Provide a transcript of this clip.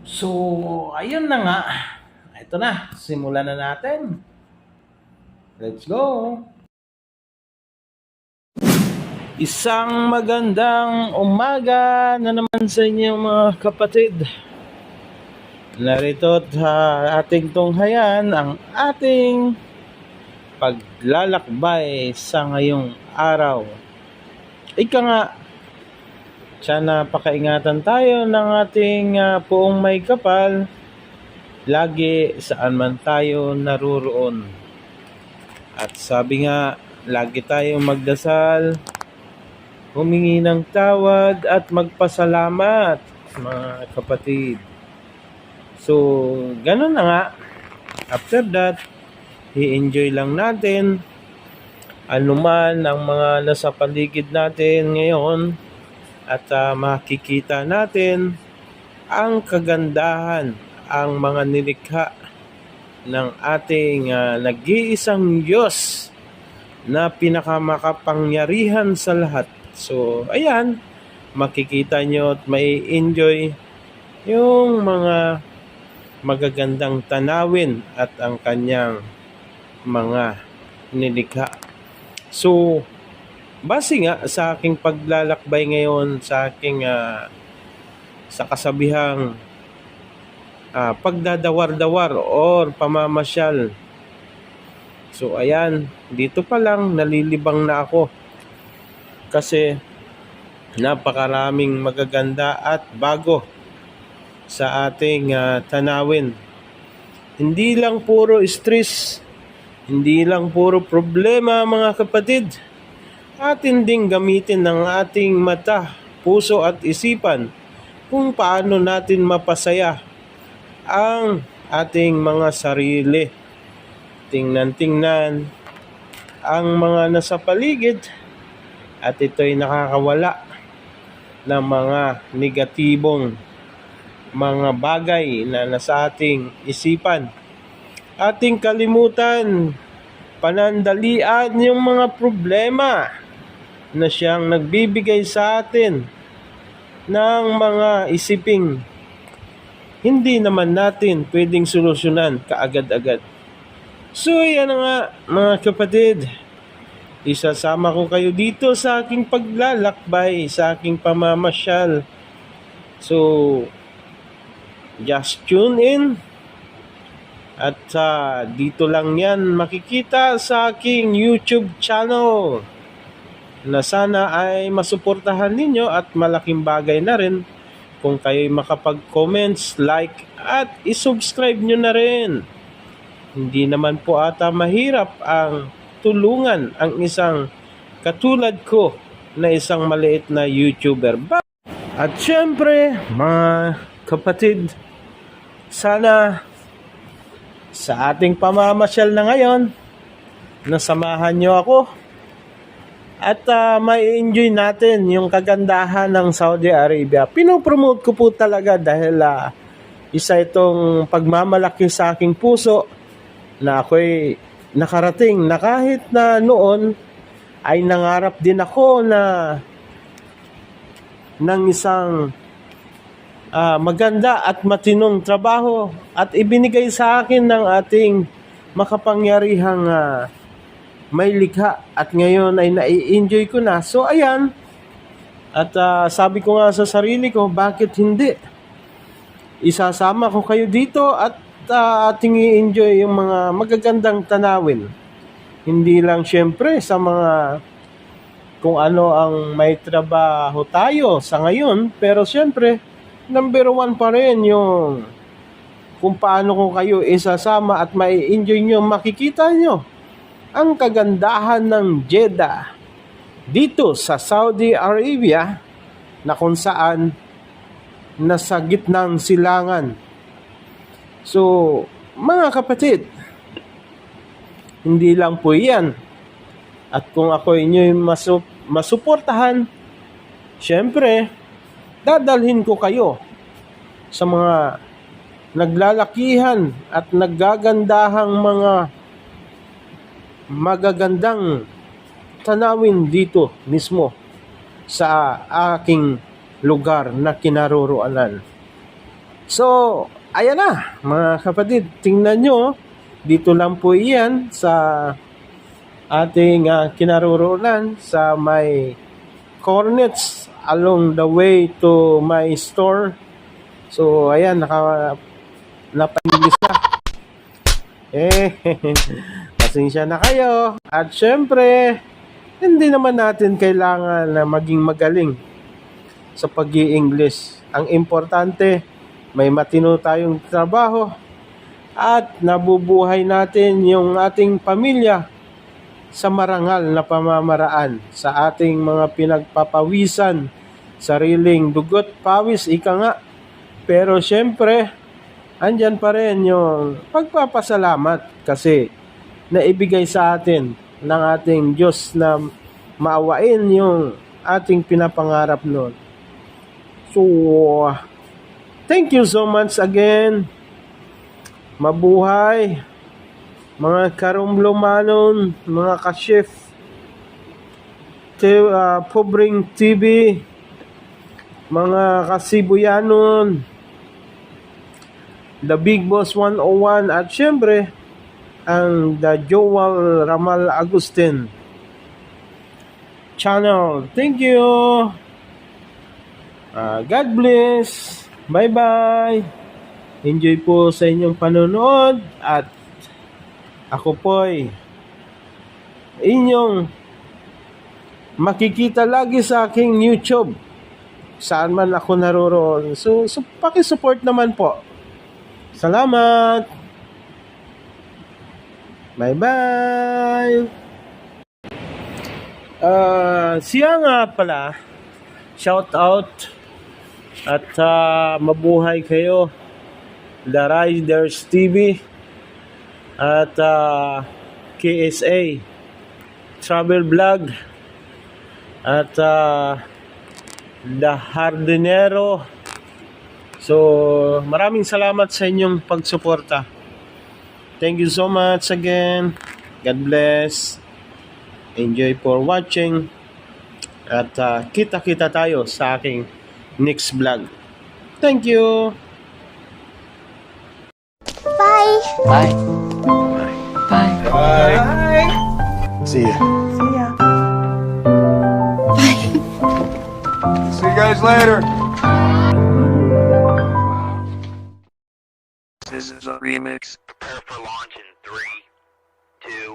So, ayun na nga. Ito na, simulan na natin. Let's go! Isang magandang umaga na naman sa inyo mga kapatid. Narito ating tunghayan ang ating paglalakbay sa ngayong araw. Ika nga, sana pakaingatan tayo ng ating puong may kapal lagi saan man tayo naruroon. At sabi nga, lagi tayong magdasal, humingi ng tawad at magpasalamat, mga kapatid. So, ganun na nga. After that, i-enjoy lang natin anuman ang mga nasa paligid natin ngayon at makikita natin ang kagandahan, ang mga nilikha ng ating nag-iisang Diyos na pinakamakapangyarihan sa lahat. So, ayan, makikita nyo at may enjoy yung mga magagandang tanawin at ang kanyang mga nilikha. So, base nga sa aking paglalakbay ngayon sa aking sa kasabihang pagdadawar-dawar or pamamasyal. So, ayan, dito pa lang nalilibang na ako kasi napakaraming magaganda at bago sa ating tanawin. Hindi lang puro stress, hindi lang puro problema mga kapatid. Atin ding gamitin ng ating mata, puso at isipan kung paano natin mapasaya ang ating mga sarili. Tingnan-tingnan ang mga nasa paligid at ito'y nakakawala ng mga negatibong mga bagay na nasa ating isipan. Ating kalimutan, panandalian yung mga problema na siyang nagbibigay sa atin ng mga isiping hindi naman natin pwedeng solusyonan kaagad-agad. So, yan na nga mga kapatid. Isasama ko kayo dito sa aking paglalakbay, sa aking pamamasyal. So, just tune in. At dito lang yan makikita sa aking YouTube channel na sana ay masuportahan ninyo at malaking bagay na rin kung kayo'y makapag-comments, like at isubscribe nyo na rin. Hindi naman po ata mahirap ang tulungan ang isang katulad ko na isang maliit na YouTuber. At syempre, mga kapatid, sana sa ating pamamasyal na ngayon, nasamahan nyo ako at mai-enjoy natin yung kagandahan ng Saudi Arabia. Pinopromote ko po talaga dahil isa itong pagmamalaki sa aking puso na ako'y nakarating na kahit na noon ay nangarap din ako na ng isang maganda at matinong trabaho at ibinigay sa akin ng ating makapangyarihang may likha at ngayon ay nai-enjoy ko na. So ayan, at sabi ko nga sa sarili ko, bakit hindi? Isasama ko kayo dito at ating i-enjoy yung mga magagandang tanawin. Hindi lang syempre sa mga kung ano ang may trabaho tayo sa ngayon, pero syempre number one pa rin yung kung paano ko kayo isasama at mai-enjoy nyo, makikita nyo ang kagandahan ng Jeddah dito sa Saudi Arabia na kung saan nasa gitnang silangan. So, mga kapatid, hindi lang po yan. At kung ako inyo'y masuportahan, syempre, dadalhin ko kayo sa mga naglalakihan at naggagandahang mga magagandang tanawin dito mismo sa aking lugar na kinaroroonan. So, ayan na, mga kapatid. Tingnan nyo, dito lang po iyan sa ating kinaroroonan sa may Cornets along the way to my store. So, ayan, napa-English na. Pasensya na kayo. At syempre, hindi naman natin kailangan na maging magaling sa pag-i-English. Ang importante, may matino tayong trabaho at nabubuhay natin yung ating pamilya sa marangal na pamamaraan, sa ating mga pinagpapawisan, sariling dugot, pawis, ika nga. Pero syempre, andyan pa rin yung pagpapasalamat kasi naibigay sa atin ng ating Diyos na maawain yung ating pinapangarap noon. So, thank you so much again. Mabuhay, mga karumlumanon, mga ka-chef, Pobring TV, mga kasibuyanon, The Big Boss 101, at syempre, ang The Joel Ramal Agustin channel. Thank you. God bless. Bye-bye. Enjoy po sa inyong panonood at ako po'y inyong makikita lagi sa aking YouTube saan man ako naroroon. So paki-support naman po. Salamat. Bye-bye. Siya nga pala, shout out at mabuhay kayo, The Riders TV at KSA Travel Vlog at The Hardinero. So, maraming salamat sa inyong pagsuporta. Thank you so much again. God bless. Enjoy for watching. At kita-kita tayo sa aking next vlog. Thank you. Bye. Bye. Bye. Bye. See ya. See ya. See you guys later. This is a remix. Prepare for launch in 3, 2,